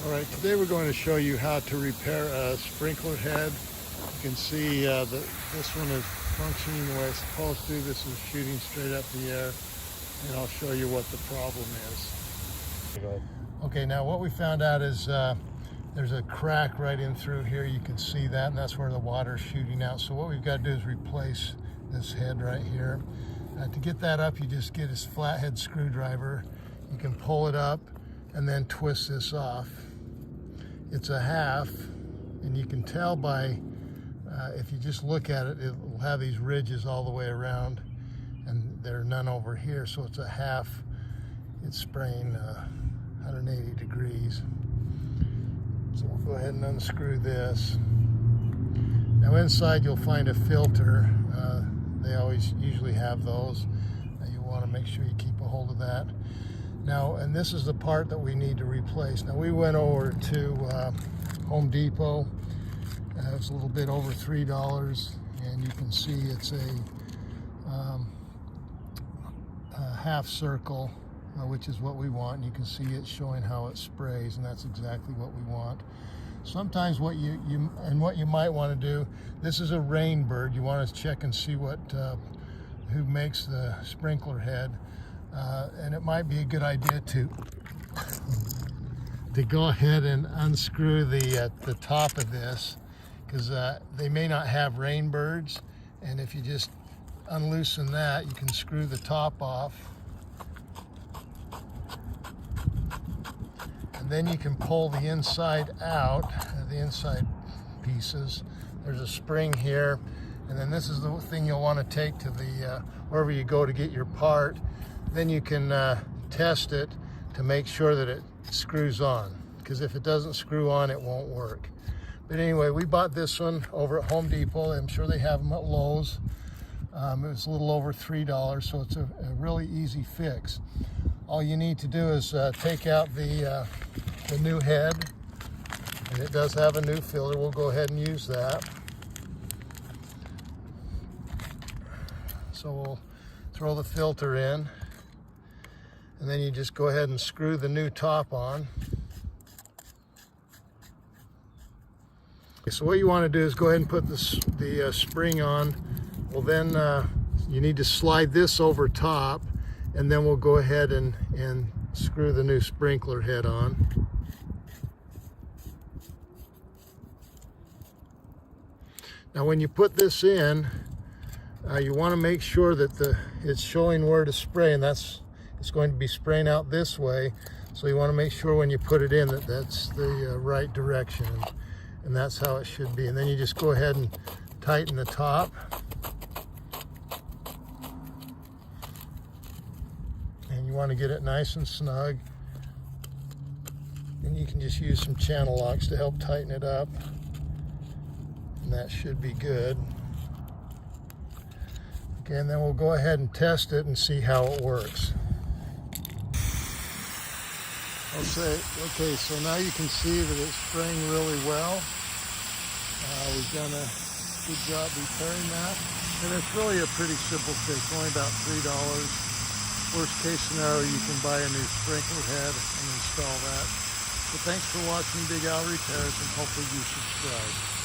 All right, today we're going to show you how to repair a sprinkler head. You can see that this one is functioning the way it's supposed to. This is shooting straight up the air, and I'll show you what the problem is. Okay, now what we found out is there's a crack right in through here. You can see that, and that's where the water's shooting out. So what we've got to do is replace this head right here. To get that up, you just get this flathead screwdriver. You can pull it up and then twist this off. It's a half, and you can tell by, if you just look at it, it will have these ridges all the way around, and there are none over here, so it's a half. It's spraying 180 degrees. So we'll go ahead and unscrew this. Now inside you'll find a filter. They always usually have those. You want to make sure you keep a hold of that. Now, and this is the part that we need to replace. Now, we went over to Home Depot. It was a little bit over $3, and you can see it's a half circle, which is what we want. And you can see it showing how it sprays, and that's exactly what we want. Sometimes what you might want to do, this is a rain bird. You want to check and see what who makes the sprinkler head. And it might be a good idea to go ahead and unscrew the top of this, because they may not have rain birds, and if you just unloosen that, you can screw the top off, and then you can pull the inside out, the inside pieces. There's a spring here, and then this is the thing you'll want to take to the wherever you go to get your part. Then you can test it to make sure that it screws on, because if it doesn't screw on, it won't work. But anyway, we bought this one over at Home Depot. I'm sure they have them at Lowe's. It was a little over $3, so it's a really easy fix. All you need to do is take out the new head, and it does have a new filter. We'll go ahead and use that. So we'll throw the filter in, and then you just go ahead and screw the new top on. So what you want to do is go ahead and put the spring on. Well, then you need to slide this over top, and then we'll go ahead and screw the new sprinkler head on. Now when you put this in, you want to make sure that it's showing where to spray, and it's going to be spraying out this way. So you want to make sure when you put it in that that's the right direction, and that's how it should be. And then you just go ahead and tighten the top. And you want to get it nice and snug. And you can just use some channel locks to help tighten it up. And that should be good. Okay, and then we'll go ahead and test it and see how it works. Okay, so now you can see that it's spraying really well. We've done a good job repairing that. And it's really a pretty simple fix, only about $3. Worst case scenario, you can buy a new sprinkler head and install that. So thanks for watching Big Al Repairs, and hopefully you subscribe.